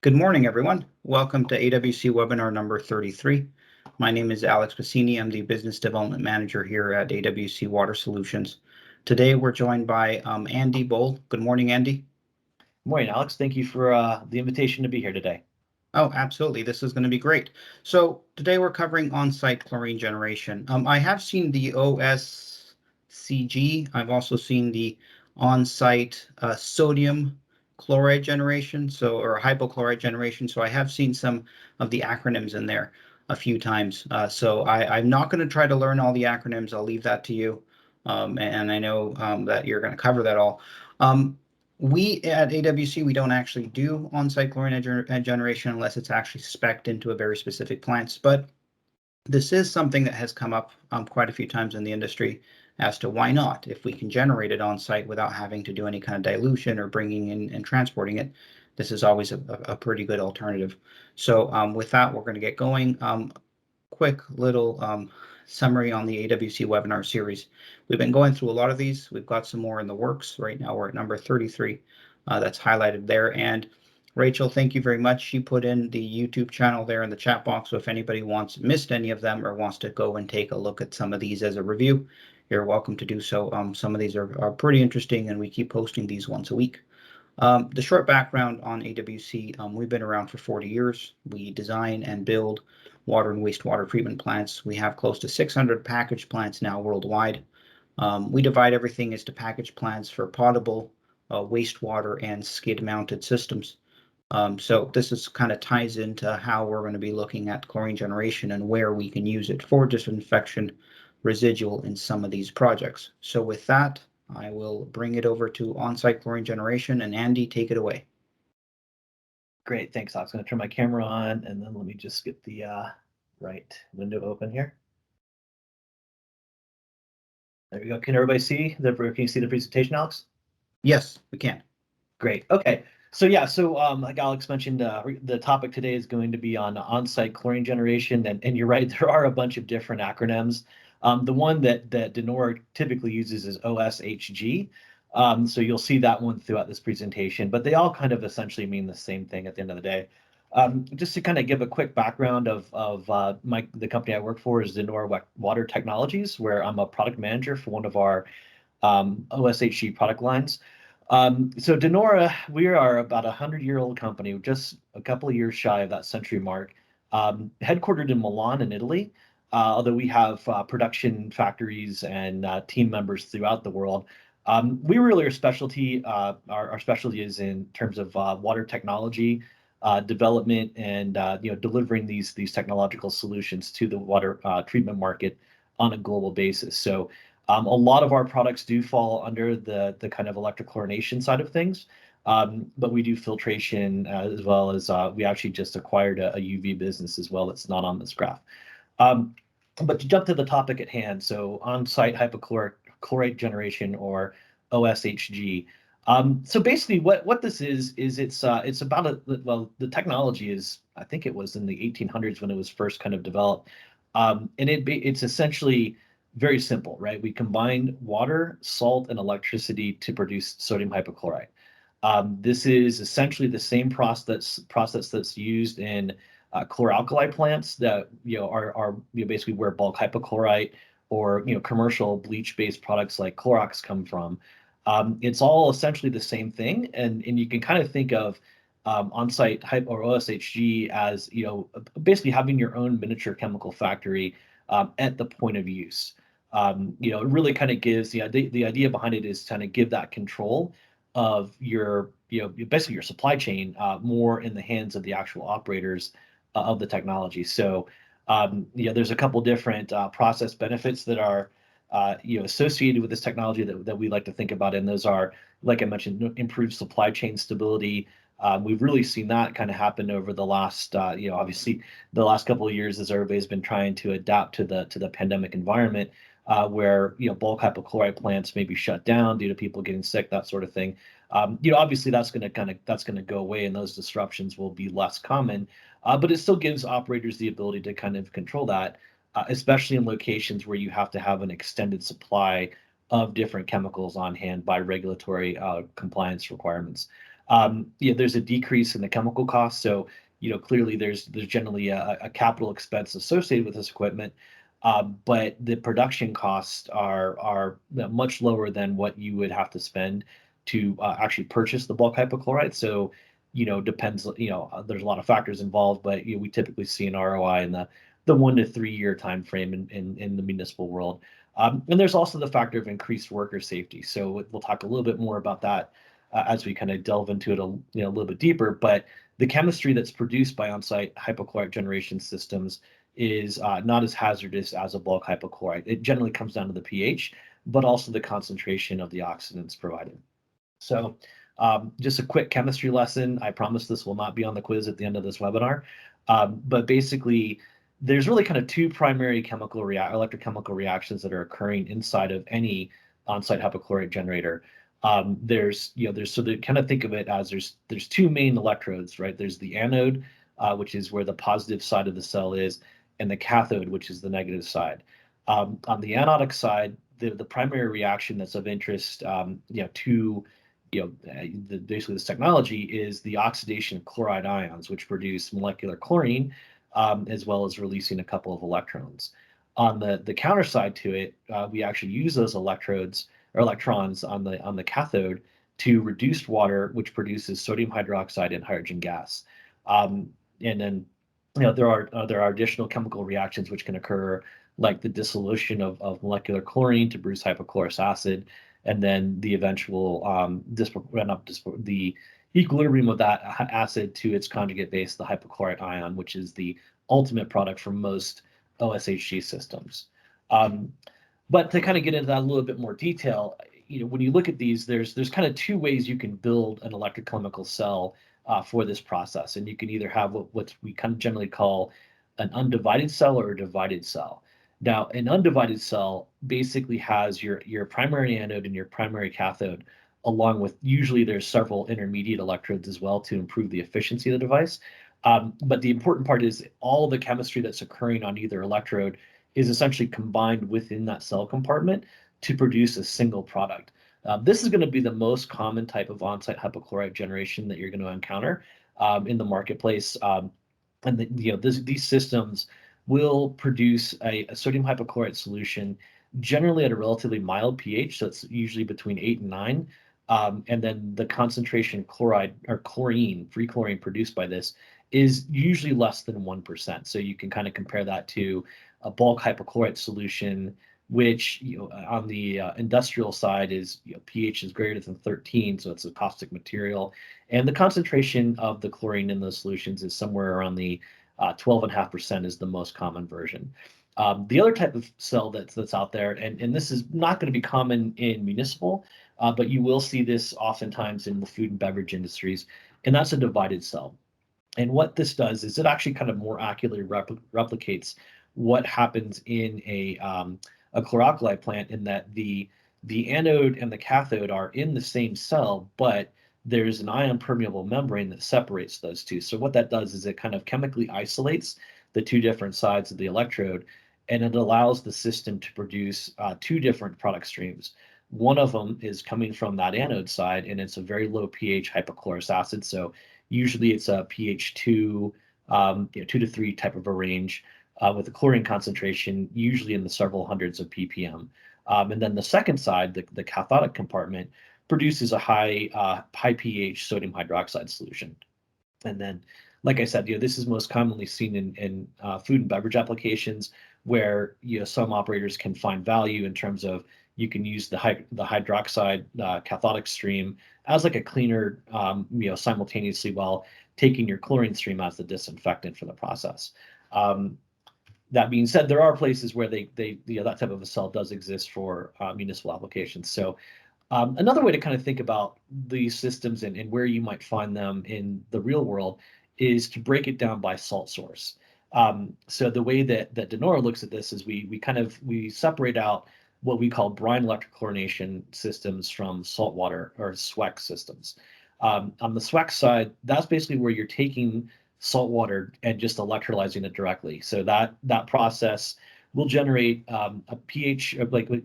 Good morning, everyone. Welcome to AWC Webinar number 33. My name is Alex Bassini. I'm the Business Development Manager here at AWC Water Solutions. Today, we're joined by Andy Boal. Good morning, Andy. Good morning, Alex. Thank you for the invitation to be here today. Oh, absolutely. This is going to be great. So today we're covering on-site chlorine generation. I have seen the OSCG. I've also seen the on-site sodium chloride generation, or hypochlorite generation. So I have seen some of the acronyms in there a few times. So I'm not going to try to learn all the acronyms. I'll leave that to you. And I know that you're going to cover that all. We at AWC, we don't actually do on-site chlorine generation unless it's actually spec'd into a very specific plants. But this is something that has come up quite a few times in the industry as to why not, if we can generate it on site without having to do any kind of dilution or bringing in and transporting it. This is always a pretty good alternative. So with that, we're going to get going. Quick little summary on the AWC Webinar Series. We've been going through a lot of these. We've got some more in the works. Right now we're at number 33. That's highlighted there. And Rachel, thank you very much. She put in the YouTube channel there in the chat box. So if anybody missed any of them or wants to go and take a look at some of these as a review, you're welcome to do so. Some of these are pretty interesting, and we keep posting these once a week. The short background on AWC, we've been around for 40 years. We design and build water and wastewater treatment plants. We have close to 600 packaged plants now worldwide. We divide everything into packaged plants for potable, wastewater, and skid-mounted systems. So this kind of ties into how we're going to be looking at chlorine generation and where we can use it for disinfection residual in some of these projects. So with that, I will bring it over to on-site chlorine generation, and Andy, take it away. Great, thanks, Alex. I'm going to turn my camera on, and then let me just get the right window open here. There we go. Can everybody see? Can you see the presentation, Alex? Yes, we can. Great. Okay. So yeah, like Alex mentioned, the topic today is going to be on on-site chlorine generation, and you're right, there are a bunch of different acronyms. The one that DeNora typically uses is OSHG. So you'll see that one throughout this presentation, but they all kind of essentially mean the same thing at the end of the day. Just to kind of give a quick background of the company I work for is DeNora Water Technologies, where I'm a product manager for one of our OSHG product lines. So DeNora, we are about 100-year-old company, just a couple of years shy of that century mark, headquartered in Milan in Italy, although we have production factories and team members throughout the world. We really are specialty, our specialty is in terms of water technology, development, and delivering these technological solutions to the water treatment market on a global basis. So a lot of our products do fall under the kind of electrochlorination side of things, but we do filtration as well as we actually just acquired a UV business as well that's not on this graph. But to jump to the topic at hand, so on-site hypochlorite generation, or OSHG. So basically what this is it's about the technology is, I think it was in the 1800s when it was first kind of developed. And it's essentially very simple, right? We combine water, salt, and electricity to produce sodium hypochlorite. This is essentially the same process that's used in chlor-alkali plants that are basically where bulk hypochlorite or commercial bleach-based products like Clorox come from. It's all essentially the same thing, and you can kind of think of on-site or OSHG as basically having your own miniature chemical factory at the point of use. It really kind of gives the idea behind it is kind of give that control of your basically your supply chain more in the hands of the actual operators of the technology. So there's a couple different process benefits that are associated with this technology that we like to think about, and those are, like I mentioned, improved supply chain stability. We've really seen that kind of happen over the last, obviously the last couple of years as everybody's been trying to adapt to the pandemic environment, where bulk hypochlorite plants may be shut down due to people getting sick, that sort of thing. Obviously that's going to go away, and those disruptions will be less common. But it still gives operators the ability to kind of control that, especially in locations where you have to have an extended supply of different chemicals on hand by regulatory compliance requirements. There's a decrease in the chemical cost. So, clearly there's generally a capital expense associated with this equipment, but the production costs are much lower than what you would have to spend to actually purchase the bulk hypochlorite. So, depends, there's a lot of factors involved, but we typically see an ROI in the 1 to 3 year time frame in the municipal world. And there's also the factor of increased worker safety. So we'll talk a little bit more about that as we kind of delve into it a little bit deeper. But the chemistry that's produced by on-site hypochlorite generation systems is not as hazardous as a bulk hypochlorite. It generally comes down to the pH, but also the concentration of the oxidants provided. So just a quick chemistry lesson. I promise this will not be on the quiz at the end of this webinar. But basically, there's really kind of two primary electrochemical reactions that are occurring inside of any on-site hypochlorite generator. So they kind of think of it as there's two main electrodes, right? There's the anode, which is where the positive side of the cell is, and the cathode, which is the negative side. On the anodic side, the primary reaction that's of interest, to basically this technology is the oxidation of chloride ions, which produce molecular chlorine, as well as releasing a couple of electrons. On the counter side to it, we actually use those electrons on the cathode to reduce water, which produces sodium hydroxide and hydrogen gas. And then there are additional chemical reactions which can occur, like the dissolution of molecular chlorine to produce hypochlorous acid, and then the eventual the equilibrium of that acid to its conjugate base, the hypochlorite ion, which is the ultimate product for most OSHG systems. But to kind of get into that a little bit more detail, when you look at these, there's kind of two ways you can build an electrochemical cell for this process, and you can either have what we kind of generally call an undivided cell or a divided cell. Now, an undivided cell basically has your primary anode and your primary cathode, along with usually there's several intermediate electrodes as well to improve the efficiency of the device. But the important part is all the chemistry that's occurring on either electrode is essentially combined within that cell compartment to produce a single product. This is going to be the most common type of on-site hypochlorite generation that you're going to encounter in the marketplace. And these systems will produce a sodium hypochlorite solution generally at a relatively mild pH, so it's usually between 8 and 9. And then the concentration chloride or chlorine, free chlorine produced by this is usually less than 1%. So you can kind of compare that to a bulk hypochlorite solution, which on the industrial side is pH is greater than 13, so it's a caustic material, and the concentration of the chlorine in those solutions is somewhere around the 12.5% is the most common version. The other type of cell that's out there, and this is not going to be common in municipal, but you will see this oftentimes in the food and beverage industries, and that's a divided cell. And what this does is it actually kind of more accurately replicates what happens in a chlor-alkali plant, in that the anode and the cathode are in the same cell, but there's an ion permeable membrane that separates those two. So what that does is it kind of chemically isolates the two different sides of the electrode, and it allows the system to produce two different product streams. One of them is coming from that anode side, and it's a very low pH hypochlorous acid. So usually it's a pH 2, 2 to 3 type of a range, with a chlorine concentration usually in the several hundreds of ppm. And then the second side, the cathodic compartment, produces a high pH sodium hydroxide solution. And then, like I said, this is most commonly seen in food and beverage applications, where some operators can find value in terms of you can use the hydroxide cathodic stream as like a cleaner, simultaneously while taking your chlorine stream as the disinfectant for the process. That being said, there are places where that type of a cell does exist for municipal applications. So another way to kind of think about these systems and where you might find them in the real world is to break it down by salt source. So the way that DeNora looks at this is we separate out what we call brine electrochlorination systems from saltwater or SWEC systems. On the SWEC side, that's basically where you're taking salt water and just electrolyzing it directly. So that process will generate a pH,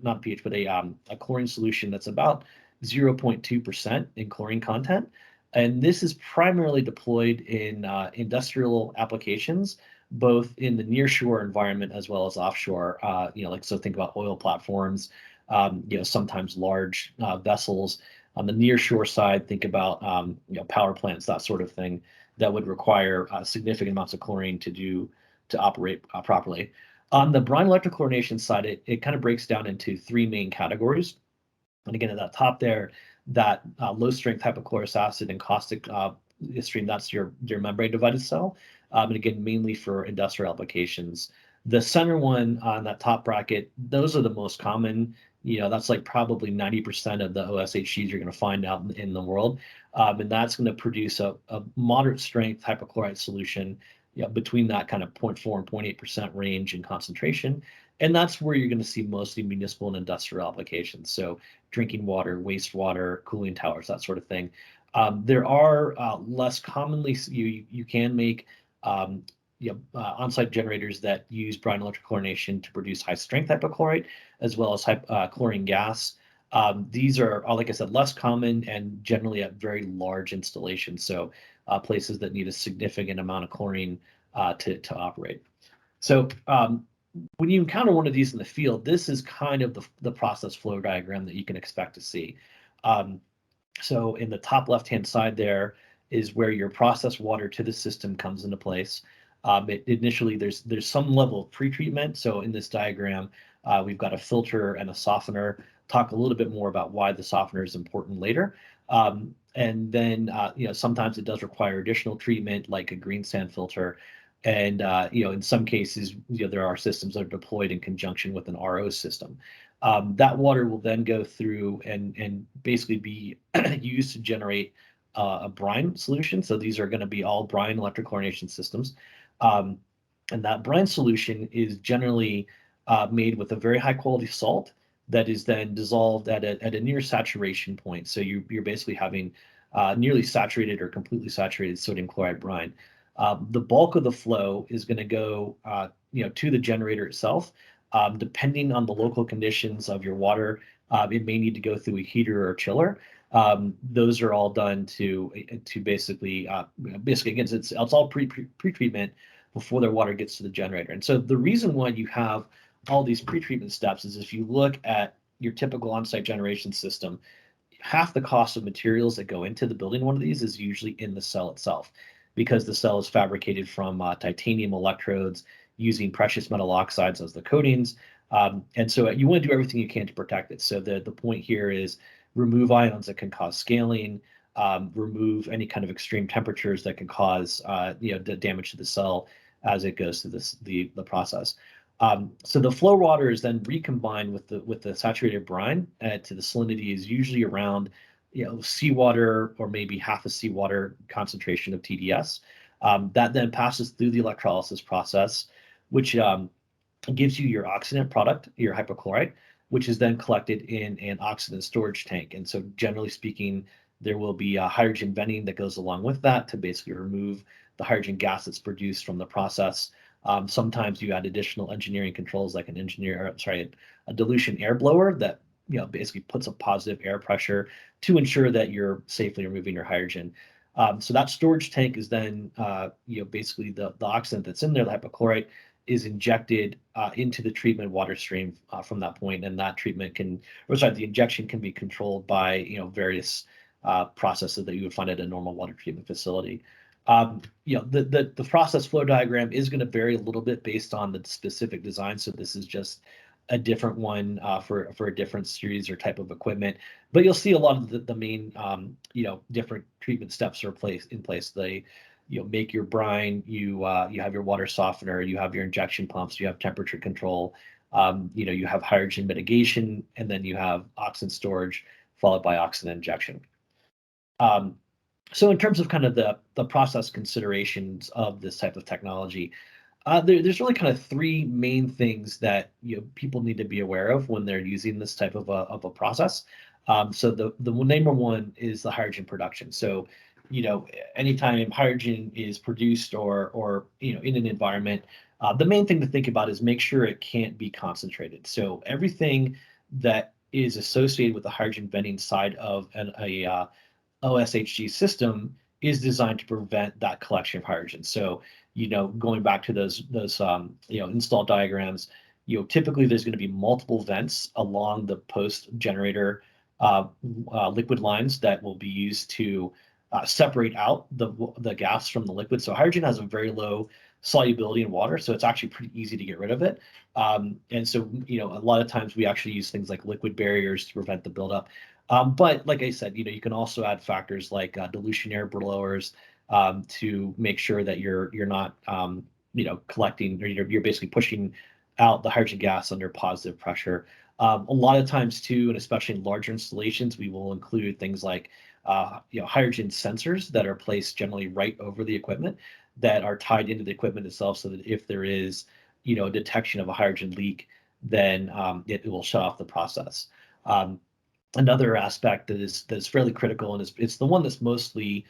not pH, but a chlorine solution that's about 0.2% in chlorine content. And this is primarily deployed in industrial applications, both in the nearshore environment as well as offshore. Like, so think about oil platforms, sometimes large vessels. On the nearshore side, think about power plants, that sort of thing, that would require significant amounts of chlorine to operate properly. On the brine electrochlorination side, it kind of breaks down into three main categories. And again, at that top there, that low strength hypochlorous acid and caustic stream, that's your membrane divided cell. And again, mainly for industrial applications. The center one on that top bracket, those are the most common. That's like probably 90% of the OSHGs you're going to find out in the world. And that's going to produce a moderate strength hypochlorite solution between that kind of 0.4 and 0.8% range in concentration. And that's where you're going to see mostly municipal and industrial applications. So drinking water, wastewater, cooling towers, that sort of thing. There are less commonly, you can make on-site generators that use brine electrochlorination to produce high-strength hypochlorite, as well as chlorine gas. These are, like I said, less common and generally at very large installations. So places that need a significant amount of chlorine to operate. So when you encounter one of these in the field, this is kind of the process flow diagram that you can expect to see. So in the top left-hand side there is where your process water to the system comes into place. Initially, there's some level of pretreatment. So in this diagram, we've got a filter and a softener. Talk a little bit more about why the softener is important later. And then, sometimes it does require additional treatment, like a green sand filter. And, in some cases, there are systems that are deployed in conjunction with an RO system. That water will then go through and basically be used to generate a brine solution. So these are going to be all brine electrochlorination systems. And that brine solution is generally made with a very high quality salt that is then dissolved at a near saturation point. So you're basically having nearly saturated or completely saturated sodium chloride brine. The bulk of the flow is going to go to the generator itself. Depending on the local conditions of your water, it may need to go through a heater or chiller. Those are all done to basically again, it's all pre-treatment before their water gets to the generator. And so the reason why you have all these pre-treatment steps is if you look at your typical on-site generation system, half the cost of materials that go into the building one of these is usually in the cell itself, because the cell is fabricated from titanium electrodes using precious metal oxides as the coatings. And so you want to do everything you can to protect it. So the point here is remove ions that can cause scaling, remove any kind of extreme temperatures that can cause damage to the cell as it goes through the process. So the flow water is then recombined with the saturated brine to the salinity is usually around seawater or maybe half a seawater concentration of TDS. That then passes through the electrolysis process, which gives you your oxidant product, your hypochlorite, which is then collected in an oxidant storage tank. And so generally speaking, there will be hydrogen venting that goes along with that to basically remove the hydrogen gas that's produced from the process. Sometimes you add additional engineering controls like a dilution air blower that basically puts a positive air pressure to ensure that you're safely removing your hydrogen. So that storage tank is then basically the oxidant that's in there, the hypochlorite, is injected into the treatment water stream from that point, and that the injection can be controlled by various processes that you would find at a normal water treatment facility. The process flow diagram is going to vary a little bit based on the specific design. So this is just a different one for a different series or type of equipment. But you'll see a lot of the main different treatment steps are in place. They make your brine, you have your water softener, you have your injection pumps, you have temperature control, you have hydrogen mitigation, and then you have oxidant storage followed by oxidant injection. So in terms of kind of the process considerations of this type of technology, there's really kind of three main things that people need to be aware of when they're using this type of a process. So the number one is the hydrogen production. So anytime hydrogen is produced or in an environment, the main thing to think about is make sure it can't be concentrated. So everything that is associated with the hydrogen venting side of OSHG system is designed to prevent that collection of hydrogen. So, going back to those install diagrams, typically there's going to be multiple vents along the post generator liquid lines that will be used to separate out the gas from the liquid. So hydrogen has a very low solubility in water, so it's actually pretty easy to get rid of it. And so, a lot of times we actually use things like liquid barriers to prevent the buildup. But like I said, you can also add factors like dilution air blowers to make sure that you're not collecting, or you're basically pushing out the hydrogen gas under positive pressure. A lot of times too, and especially in larger installations, we will include things like hydrogen sensors that are placed generally right over the equipment that are tied into the equipment itself, so that if there is a detection of a hydrogen leak, then it will shut off the process. Another aspect that's fairly critical, and it's the one that's mostly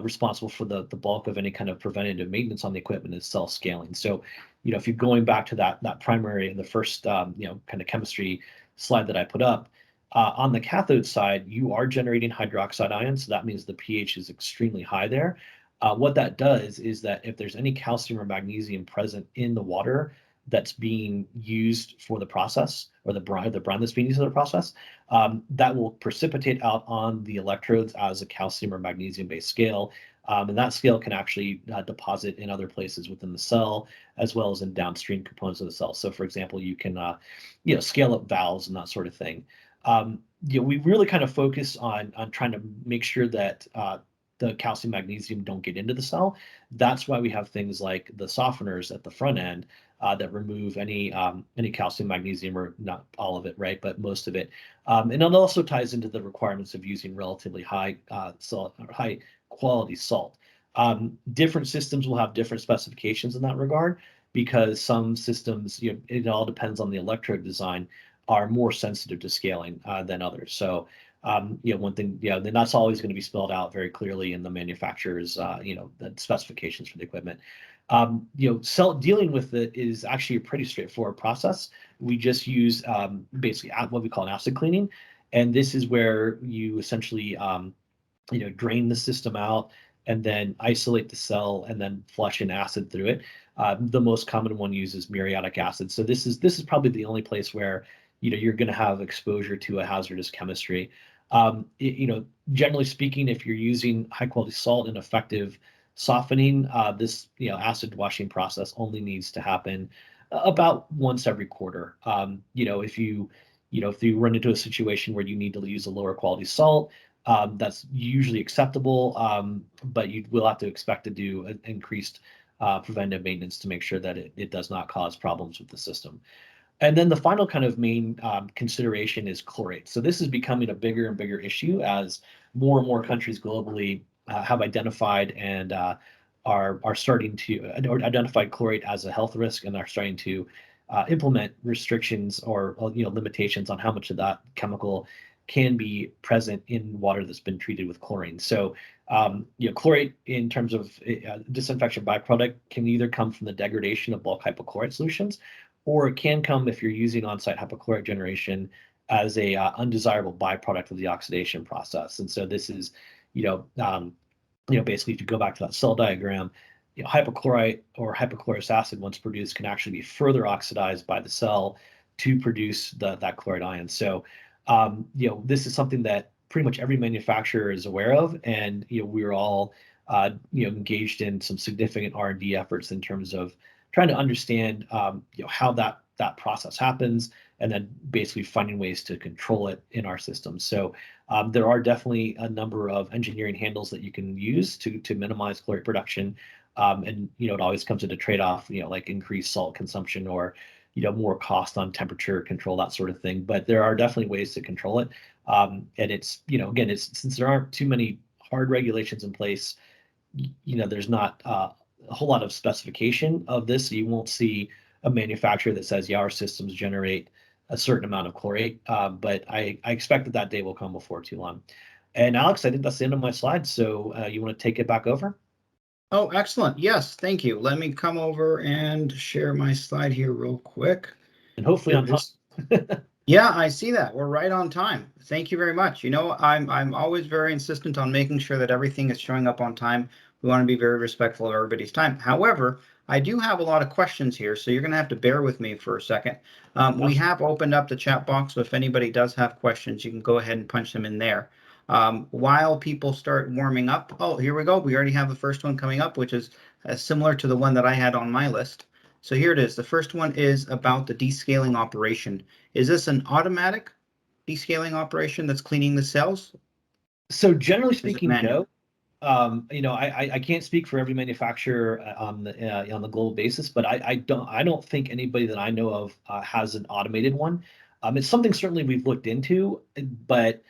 responsible for the bulk of any kind of preventative maintenance on the equipment, is cell scaling. So, if you're going back to that primary, the first kind of chemistry slide that I put up, on the cathode side, you are generating hydroxide ions, so that means the pH is extremely high there. What that does is that if there's any calcium or magnesium present in the water that's being used for the process, or the brine that's being used for the process, that will precipitate out on the electrodes as a calcium or magnesium-based scale. And that scale can actually deposit in other places within the cell, as well as in downstream components of the cell. So, for example, you can scale up valves and that sort of thing. We really kind of focus on trying to make sure that the calcium magnesium don't get into the cell. That's why we have things like the softeners at the front end that remove any calcium magnesium, or not all of it, right, but most of it. And it also ties into the requirements of using relatively high quality salt. Different systems will have different specifications in that regard, because some systems, it all depends on the electrode design, are more sensitive to scaling than others. So, one thing, then that's always going to be spelled out very clearly in the manufacturer's, the specifications for the equipment. Dealing with it is actually a pretty straightforward process. We just use basically what we call an acid cleaning, and this is where you essentially, drain the system out and then isolate the cell and then flush in acid through it. The most common one uses muriatic acid. So this is probably the only place where you're going to have exposure to a hazardous chemistry. Generally speaking, if you're using high quality salt and effective softening, this acid washing process only needs to happen about once every quarter. If you run into a situation where you need to use a lower quality salt, that's usually acceptable, but you will have to expect to do an increased preventive maintenance to make sure that it does not cause problems with the system. And then the final kind of main consideration is chlorate. So this is becoming a bigger and bigger issue as more and more countries globally have identified and are starting to identify chlorate as a health risk, and are starting to implement restrictions or limitations on how much of that chemical can be present in water that's been treated with chlorine. So, chlorate, in terms of disinfection byproduct, can either come from the degradation of bulk hypochlorite solutions, or it can come, if you're using on-site hypochlorite generation, as a undesirable byproduct of the oxidation process. And so this is, basically, if you go back to that cell diagram, hypochlorite or hypochlorous acid, once produced, can actually be further oxidized by the cell to produce that chloride ion. So, this is something that pretty much every manufacturer is aware of, and we're all engaged in some significant R&D efforts in terms of trying to understand how that process happens, and then basically finding ways to control it in our system. So there are definitely a number of engineering handles that you can use to minimize chlorate production, and it always comes at a trade-off, like increased salt consumption, or more cost on temperature control, that sort of thing. But there are definitely ways to control it, and it's again, since there aren't too many hard regulations in place, there's not a whole lot of specification of this. So you won't see a manufacturer that says, yeah, our systems generate a certain amount of chlorate, but I expect that day will come before too long. And Alex, I think that's the end of my slides. So you want to take it back over? Oh, excellent. Yes, thank you. Let me come over and share my slide here real quick. And hopefully on time. Yeah, I see that. We're right on time. Thank you very much. You know, I'm always very insistent on making sure that everything is showing up on time. We want to be very respectful of everybody's time. However, I do have a lot of questions here, so you're going to have to bear with me for a second. We have opened up the chat box, so if anybody does have questions, you can go ahead and punch them in there. While people start warming up, oh, here we go. We already have the first one coming up, which is similar to the one that I had on my list. So here it is. The first one is about the descaling operation. Is this an automatic descaling operation that's cleaning the cells? So generally Is it speaking, manual? no. You know, I can't speak for every manufacturer on the global basis, but I don't think anybody that I know of has an automated one. It's something certainly we've looked into, but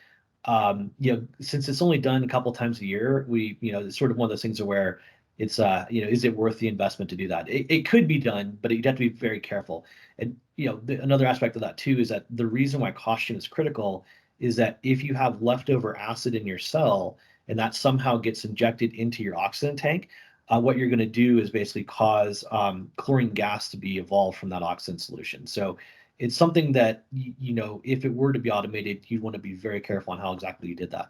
you know, since it's only done a couple times a year, you know, it's sort of one of those things where it's you know, is it worth the investment to do that? It could be done, but you'd have to be very careful. And you know, another aspect of that too is that the reason why caution is critical is that if you have leftover acid in your cell and that somehow gets injected into your oxygen tank, what you're going to do is basically cause chlorine gas to be evolved from that oxygen solution. So it's something that, you know, if it were to be automated, you'd want to be very careful on how exactly you did that.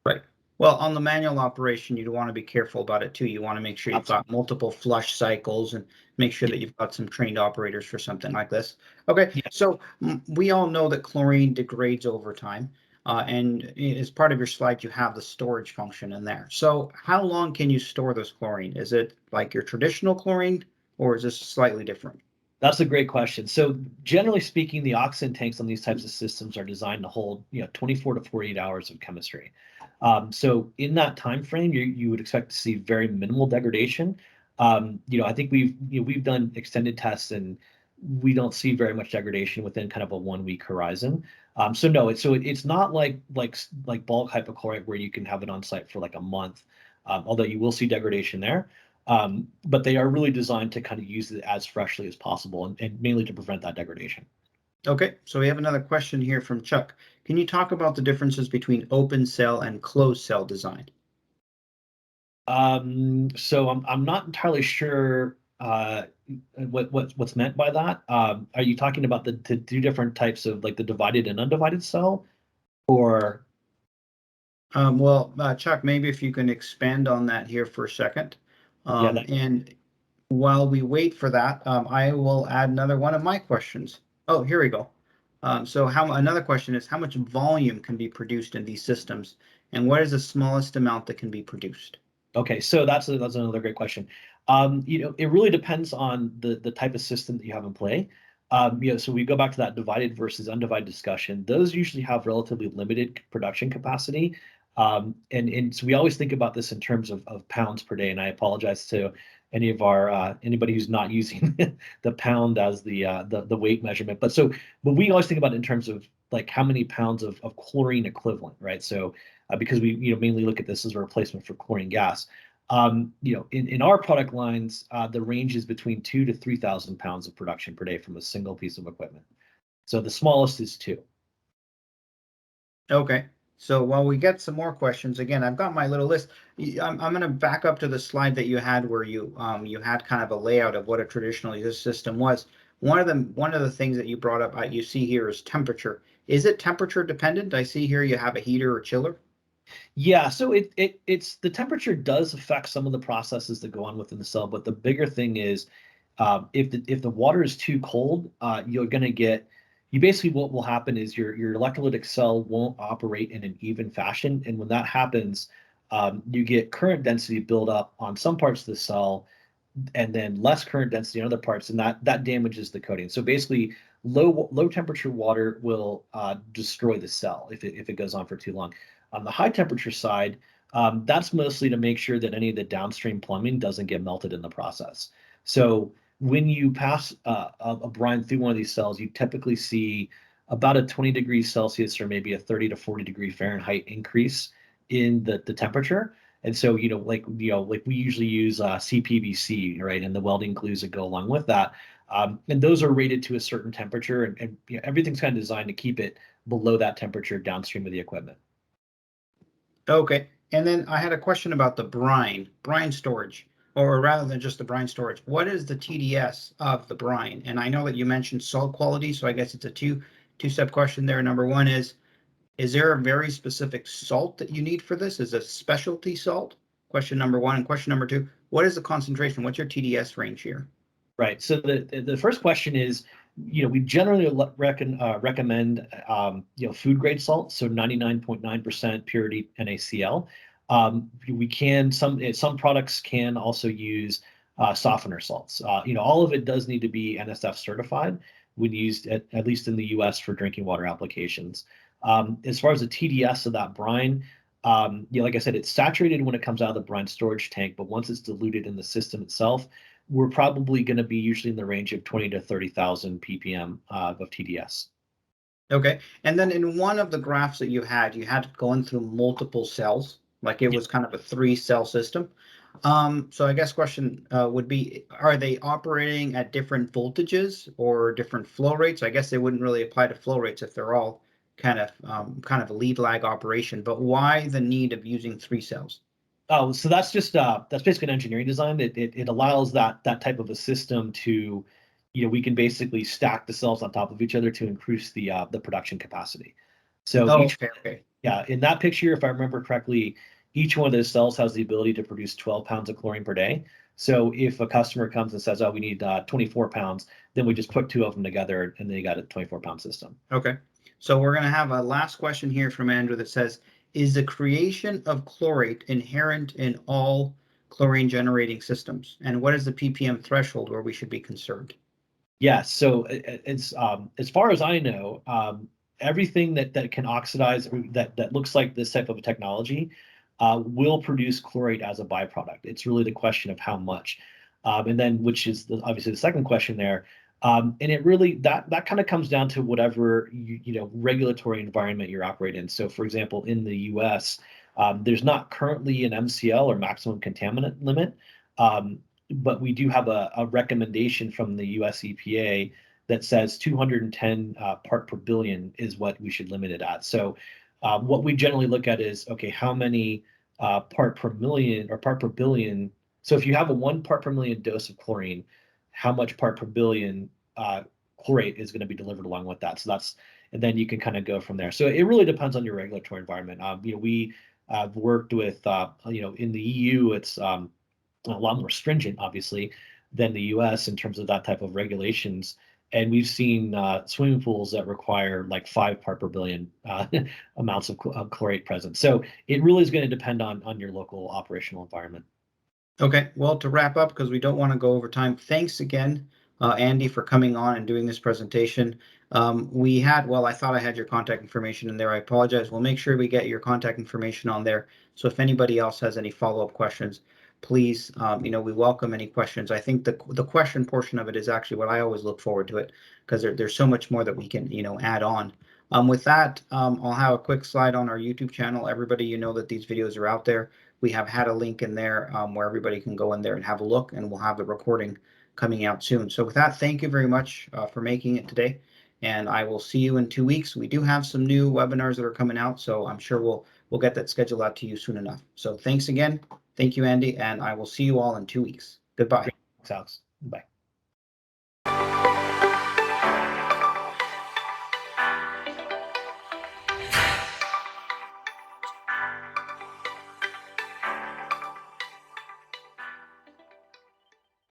Right. Well, on the manual operation, you'd want to be careful about it too. You want to make sure you've got Absolutely. multiple flush cycles and make sure Yeah. that you've got some trained operators for something like this. Okay, Yeah. so we all know that chlorine degrades over time. And as part of your slide, you have the storage function in there. So how long can you store this chlorine? Is it like your traditional chlorine or is this slightly different? That's a great question. So generally speaking, the oxygen tanks on these types of systems are designed to hold, you know, 24 to 48 hours of chemistry. So in that time frame, you would expect to see very minimal degradation. You know, I think we've done extended tests and we don't see very much degradation within kind of a 1 week horizon. So no, it's not like bulk hypochlorite where you can have it on site for like a month, although you will see degradation there. But they are really designed to kind of use it as freshly as possible and mainly to prevent that degradation. Okay, so we have another question here from Chuck. Can you talk about the differences between open cell and closed cell design? So I'm not entirely sure what's meant by that. Are you talking about the two different types of like the divided and undivided cell, or Well, Chuck, maybe if you can expand on that here for a second. yeah, that And while we wait for that, I will add another one of my questions. Oh, here we go. So another question is how much volume can be produced in these systems, and what is the smallest amount that can be produced? Okay, so that's another great question. You know, it really depends on the type of system that you have in play. You know, so we go back to that divided versus undivided discussion. Those usually have relatively limited production capacity. And so we always think about this in terms of pounds per day. And I apologize to any of our anybody who's not using the pound as the weight measurement. But we always think about it in terms of like how many pounds of chlorine equivalent, right? So because we mainly look at this as a replacement for chlorine gas. You know, in our product lines, the range is between 2 to 3,000 pounds of production per day from a single piece of equipment. So the smallest is 2. Okay. So while we get some more questions, again, I've got my little list. I'm going to back up to the slide that you had where you had kind of a layout of what a traditional system was. One of the things that you brought up, you see here is temperature. Is it temperature dependent? I see here you have a heater or chiller. Yeah, so it's the temperature does affect some of the processes that go on within the cell, but the bigger thing is if the water is too cold, you're going to get you basically what will happen is your electrolytic cell won't operate in an even fashion, and when that happens, you get current density build up on some parts of the cell, and then less current density in other parts, and that damages the coating. So basically, low temperature water will destroy the cell if it goes on for too long. On the high temperature side, that's mostly to make sure that any of the downstream plumbing doesn't get melted in the process. So when you pass a brine through one of these cells, you typically see about a 20 degrees Celsius or maybe a 30 to 40 degree Fahrenheit increase in the temperature. And so, like we usually use CPVC, right, and the welding glues that go along with that. And those are rated to a certain temperature, and everything's kind of designed to keep it below that temperature downstream of the equipment. Okay. And then I had a question about the brine storage, or rather than just the brine storage. What is the TDS of the brine? And I know that you mentioned salt quality, so I guess it's a two-step question there. Number one is there a very specific salt that you need for this? Is it a specialty salt? Question number one. And question number two, what is the concentration? What's your TDS range here? Right. So the first question is, we generally recommend, food grade salt, so 99.9% purity NaCl. Some products can also use softener salts. All of it does need to be NSF certified when used at least in the US for drinking water applications. As far as the TDS of that brine, like I said, it's saturated when it comes out of the brine storage tank, but once it's diluted in the system itself, we're probably going to be usually in the range of 20 to 30,000 ppm of TDS. Okay. And then in one of the graphs that you had going through multiple cells, like it was kind of a 3-cell system. So I guess question would be, are they operating at different voltages or different flow rates? I guess they wouldn't really apply to flow rates if they're all kind of a lead lag operation, but why the need of using 3 cells? Oh, so that's just that's basically an engineering design. It allows that type of a system to, we can basically stack the cells on top of each other to increase the production capacity. So okay. Yeah, in that picture, if I remember correctly, each one of those cells has the ability to produce 12 pounds of chlorine per day. So if a customer comes and says, "Oh, we need 24 pounds," then we just put 2 of them together, and then you got a 24-pound system. Okay. So we're going to have a last question here from Andrew that says, is the creation of chlorate inherent in all chlorine generating systems? And what is the ppm threshold where we should be concerned? Yeah, so it's as far as I know, everything that can oxidize that looks like this type of a technology will produce chlorate as a byproduct. It's really the question of how much, and then which is obviously the second question there. And it really that kind of comes down to whatever regulatory environment you're operating in. So, for example, in the U.S., there's not currently an MCL or maximum contaminant limit, but we do have a recommendation from the U.S. EPA that says 210 part per billion is what we should limit it at. So, what we generally look at is, okay, how many part per million or part per billion. So if you have a 1 part per million dose of chlorine, how much part per billion chlorate is going to be delivered along with that. So and then you can kind of go from there. So it really depends on your regulatory environment. We have worked with, in the EU, it's a lot more stringent, obviously, than the US in terms of that type of regulations. And we've seen swimming pools that require like 5 part per billion amounts of chlorate present. So it really is going to depend on your local operational environment. Okay, well, to wrap up, because we don't want to go over time, thanks again, Andy, for coming on and doing this presentation. I thought I had your contact information in there. I apologize. We'll make sure we get your contact information on there. So if anybody else has any follow-up questions, please, we welcome any questions. I think the question portion of it is actually what I always look forward to it, because there's so much more that we can, add on. With that, I'll have a quick slide on our YouTube channel. Everybody, that these videos are out there. We have had a link in there where everybody can go in there and have a look, and we'll have the recording coming out soon. So with that, thank you very much for making it today, and I will see you in 2 weeks. We do have some new webinars that are coming out, so I'm sure we'll get that scheduled out to you soon enough. So thanks again. Thank you, Andy, and I will see you all in 2 weeks. Goodbye. Thanks, Alex. Bye.